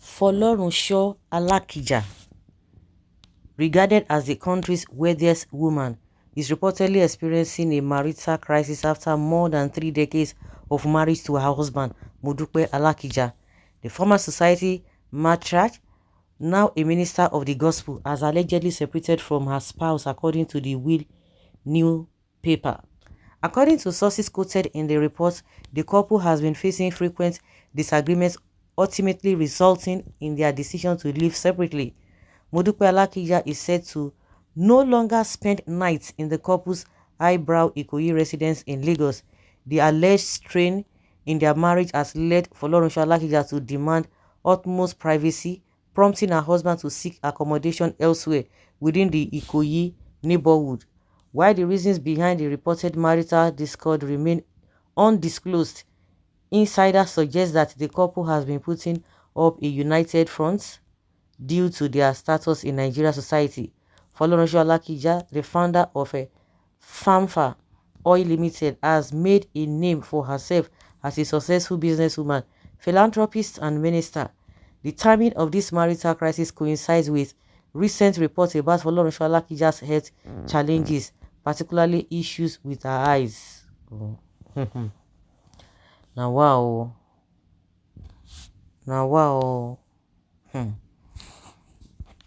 Folorunsho Alakija, regarded as the country's wealthiest woman, is reportedly experiencing a marital crisis after more than 3 decades of marriage to her husband, Modupe Alakija. The former society matriarch, now a minister of the gospel, has allegedly separated from her spouse according to the Will New paper. According to sources quoted in the report, the couple has been facing frequent disagreements, ultimately resulting in their decision to live separately. Modupe Alakija is said to no longer spend nights in the couple's highbrow Ikoyi residence in Lagos. The alleged strain in their marriage has led Folorunsho Alakija to demand utmost privacy, prompting her husband to seek accommodation elsewhere within the Ikoyi neighborhood. While the reasons behind the reported marital discord remain undisclosed, insiders suggest that the couple has been putting up a united front due to their status in Nigeria society. Folorunsho Alakija, the founder of a Famfa Oil Limited, has made a name for herself as a successful businesswoman, philanthropist, and minister. The timing of this marital crisis coincides with recent reports about Folorunsho Alakija's health challenges, particularly issues with her eyes. Oh. Now wow. Now wow.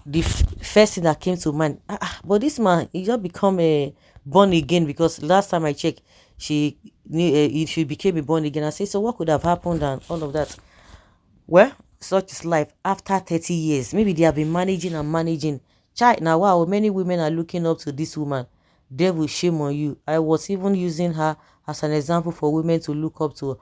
The first thing that came to mind, but this man, he just become a born again, because last time I checked, she became a born again. I say, so what could have happened and all of that? Well, such is life. After 30 years, maybe they have been managing and managing. Child, now wow, many women are looking up to this woman. Devil, shame on you. I was even using her as an example for women to look up to.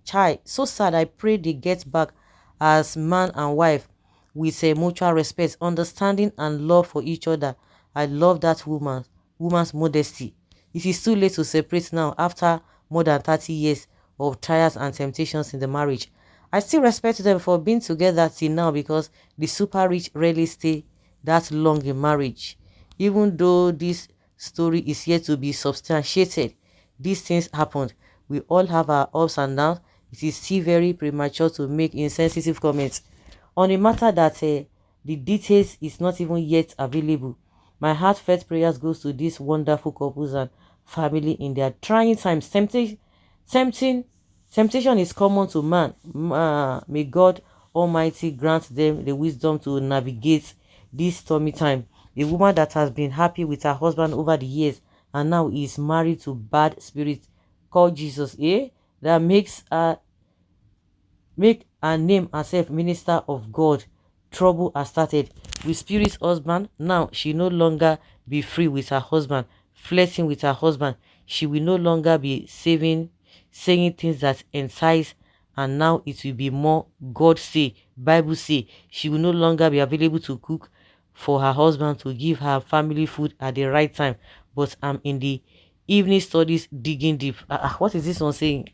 Child, so sad. I pray they get back as man and wife with a mutual respect, understanding, and love for each other. I love that woman's modesty. It is too late to separate now after more than 30 years of trials and temptations in the marriage. I still respect them for being together till now, because the super rich rarely stay that long in marriage. Even though this story is yet to be substantiated, these things happened. We all have our ups and downs. It is still very premature to make insensitive comments on a matter that the details is not even yet available. My heartfelt prayers goes to these wonderful couples and family in their trying times. Temptation is common to man. May God Almighty grant them the wisdom to navigate this stormy time. A woman that has been happy with her husband over the years and now is married to bad spirit called Jesus, that makes her name herself minister of God. Trouble has started with spirit's husband. Now she no longer be free with her husband, flirting with her husband. She will no longer be saying things that entice, and now it will be more God say, Bible say. She will no longer be available to cook for her husband, to give her family food at the right time. But I'm in the evening studies digging deep. What is this one saying?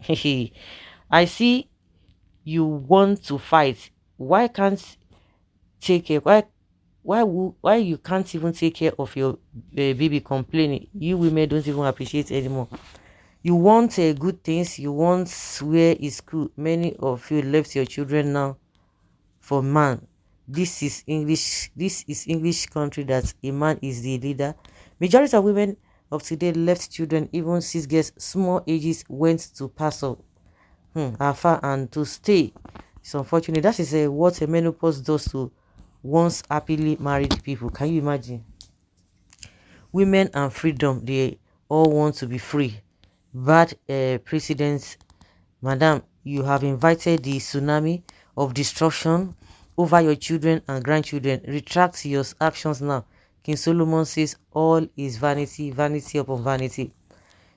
I see you want to fight. Why can't take care? Why you can't even take care of your baby? Complaining. You women don't even appreciate anymore. You want good things. You want where is good. Many of you left your children now for man. This is English country that a man is the leader. Majority of women of today left children, even 6 girls, small ages, went to pastor, afar, and to stay. It's unfortunate. That is what a menopause does to once happily married people. Can you imagine? Women and freedom, they all want to be free. Bad precedents. Madam, you have invited the tsunami of destruction over your children and grandchildren. Retract your actions now. King Solomon says all is vanity, vanity upon vanity.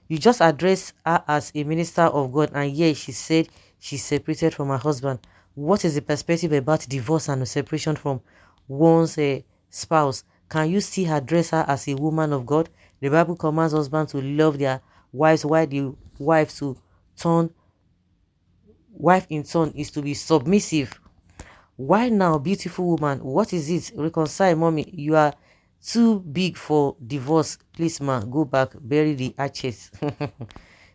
You just addressed her as a minister of God, and yet she said she's separated from her husband. What is the perspective about divorce and separation from one's spouse? Can you still address her as a woman of God? The Bible commands husbands to love their wives, while the wife in turn is to be submissive. Why now, beautiful woman? What is it? Reconcile, mommy. You are too big for divorce. Please, man, go back, bury the hatchet.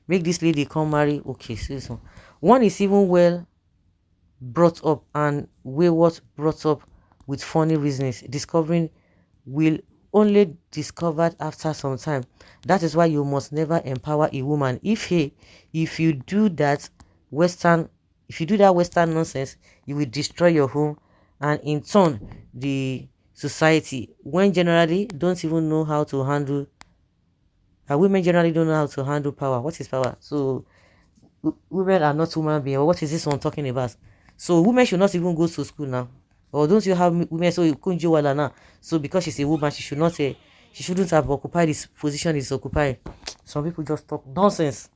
Make this lady come marry. Okay, so one is even well brought up and wayward brought up with funny reasons. Discovering will only discovered after some time. That is why you must never empower a woman. If you do that western if you do that western nonsense, you will destroy your home and in turn the society. When generally don't even know how to handle women generally don't know how to handle power. What is power? So women are not human beings. What is this one talking about? So women should not even go to school now. Or don't you have women so kunjo wala now? So because she's a woman, she should not say she shouldn't have occupied this position is occupying. Some people just talk nonsense.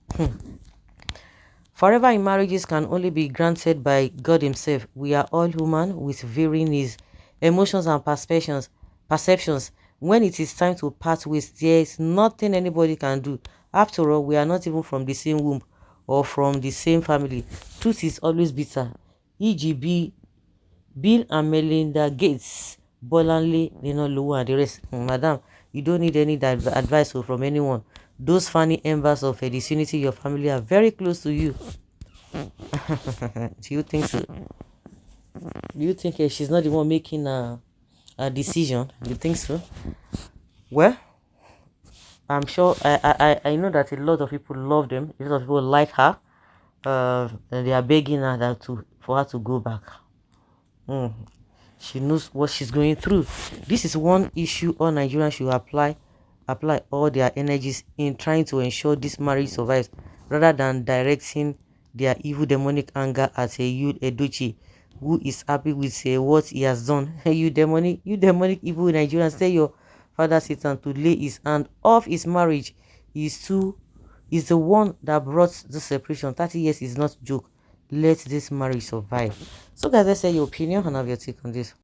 Forever in marriages can only be granted by God Himself. We are all human with varying needs, emotions, and perceptions. When it is time to part ways, there is nothing anybody can do. After all, we are not even from the same womb or from the same family. Truth is always bitter. E.g., Bill and Melinda Gates, Bolanle, Ninoluwa, and the rest. Madam, you don't need any advice from anyone. Those funny embers of a disunity your family are very close to you. Do you think so? Do you think she's not the one making a decision? Do you think so? Well, I'm sure I know that a lot of people love them. A lot of people like her. And they are begging her for her to go back. She knows what she's going through. This is one issue all Nigerians should apply all their energies in trying to ensure this marriage survives, rather than directing their evil demonic anger at a Edochie who is happy with what he has done. you demonic evil Nigerians, tell your father Satan to lay his hand off his marriage. Is the one that brought the separation. 30 years is not joke. Let this marriage survive. So guys, let's say your opinion and have your take on this.